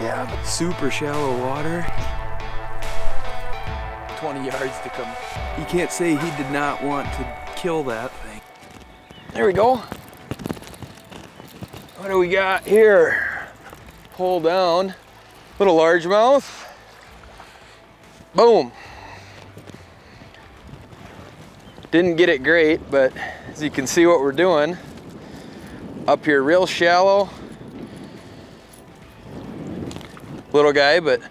Yeah, but super shallow water. 20 yards to come. You can't say he did not want to kill that thing. There we go. What do we got here? Pull down. Little largemouth. Boom. Didn't get it great, but as you can see what we're doing. Up here real shallow. Little guy, but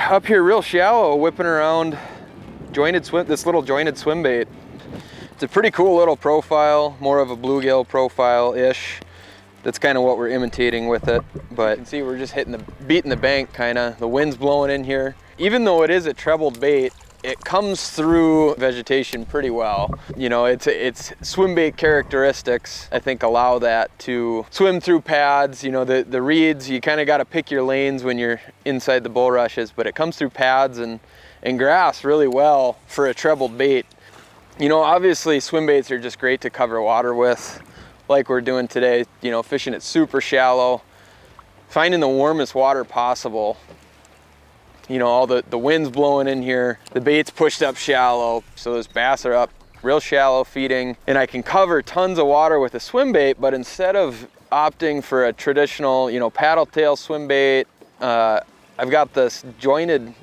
up here real shallow, whipping around this little jointed swim bait. It's a pretty cool little profile, more of a bluegill profile-ish. That's kind of what we're imitating with it. But you can see we're just beating the bank kind of. The wind's blowing in here. Even though it is a trebled bait, it comes through vegetation pretty well. You know, it's swim bait characteristics, I think, allow that to swim through pads. You know, the reeds, you kind of got to pick your lanes when you're inside the bulrushes, but it comes through pads and grass really well for a trebled bait. You know, obviously swim baits are just great to cover water with, like we're doing today, you know, fishing it super shallow, finding the warmest water possible. You know, all the wind's blowing in here, the bait's pushed up shallow, so those bass are up real shallow feeding, and I can cover tons of water with a swim bait, but instead of opting for a traditional, you know, paddle tail swim bait, I've got this jointed,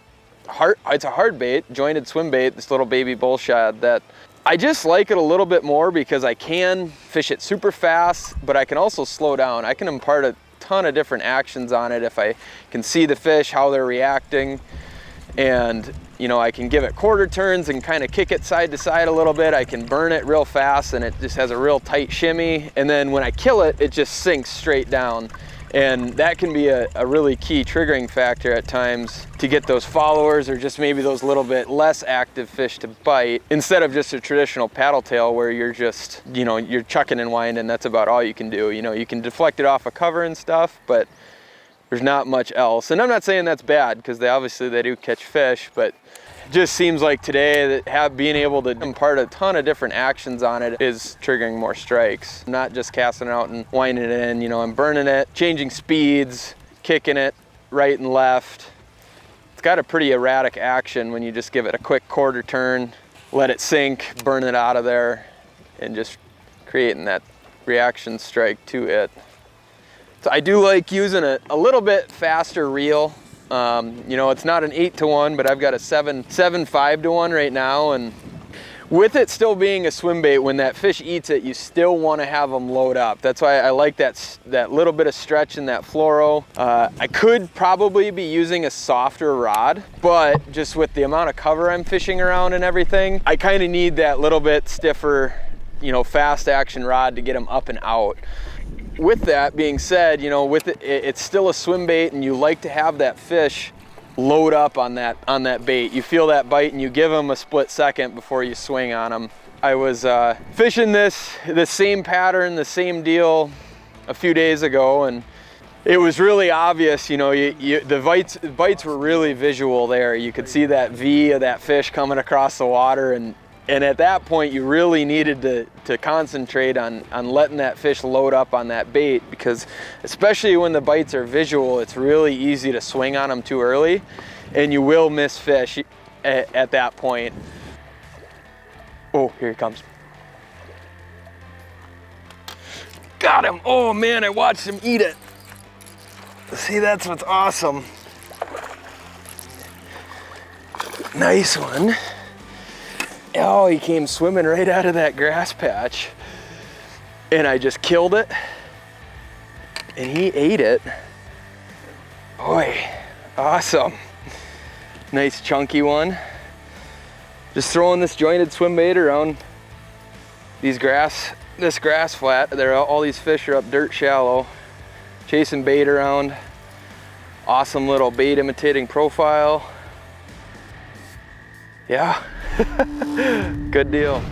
it's a hard bait, jointed swim bait, this little baby bullshad that I just like it a little bit more because I can fish it super fast, but I can also slow down. I can impart a ton of different actions on it if I can see the fish, how they're reacting, and you know, I can give it quarter turns and kind of kick it side to side a little bit. I can burn it real fast and it just has a real tight shimmy, and then when I kill it, it just sinks straight down. And that can be a really key triggering factor at times to get those followers or just maybe those little bit less active fish to bite, instead of just a traditional paddle tail where you're just, you know, you're chucking and winding. That's about all you can do. You know, you can deflect it off a cover and stuff, but there's not much else. And I'm not saying that's bad, because they do catch fish, but it just seems like today that being able to impart a ton of different actions on it is triggering more strikes. Not just casting it out and winding it in, you know, I'm burning it, changing speeds, kicking it right and left. It's got a pretty erratic action when you just give it a quick quarter turn, let it sink, burn it out of there, and just creating that reaction strike to it. So I do like using a little bit faster reel. You know, it's not an 8-to-1, but I've got a 7.5-to-1 right now, and with it still being a swim bait, when that fish eats it, you still want to have them load up. That's why I like that little bit of stretch in that fluoro. I could probably be using a softer rod, but just with the amount of cover I'm fishing around and everything, I kind of need that little bit stiffer, you know, fast action rod to get them up and out. With that being said, you know, with it's still a swim bait, and you like to have that fish load up on that bait. You feel that bite and you give them a split second before you swing on them. I was fishing the same pattern, the same deal a few days ago, and it was really obvious, you know, the bites were really visual there. You could see that V of that fish coming across the water, and at that point you really needed to concentrate on letting that fish load up on that bait, because especially when the bites are visual, it's really easy to swing on them too early and you will miss fish at that point. Oh, here he comes. Got him. Oh man, I watched him eat it. See, that's what's awesome. Nice one. Oh, he came swimming right out of that grass patch, and I just killed it, and he ate it. Boy, awesome. Nice chunky one. Just throwing this jointed swim bait around this grass flat. All these fish are up dirt shallow, chasing bait around. Awesome little bait imitating profile. Yeah. Good deal.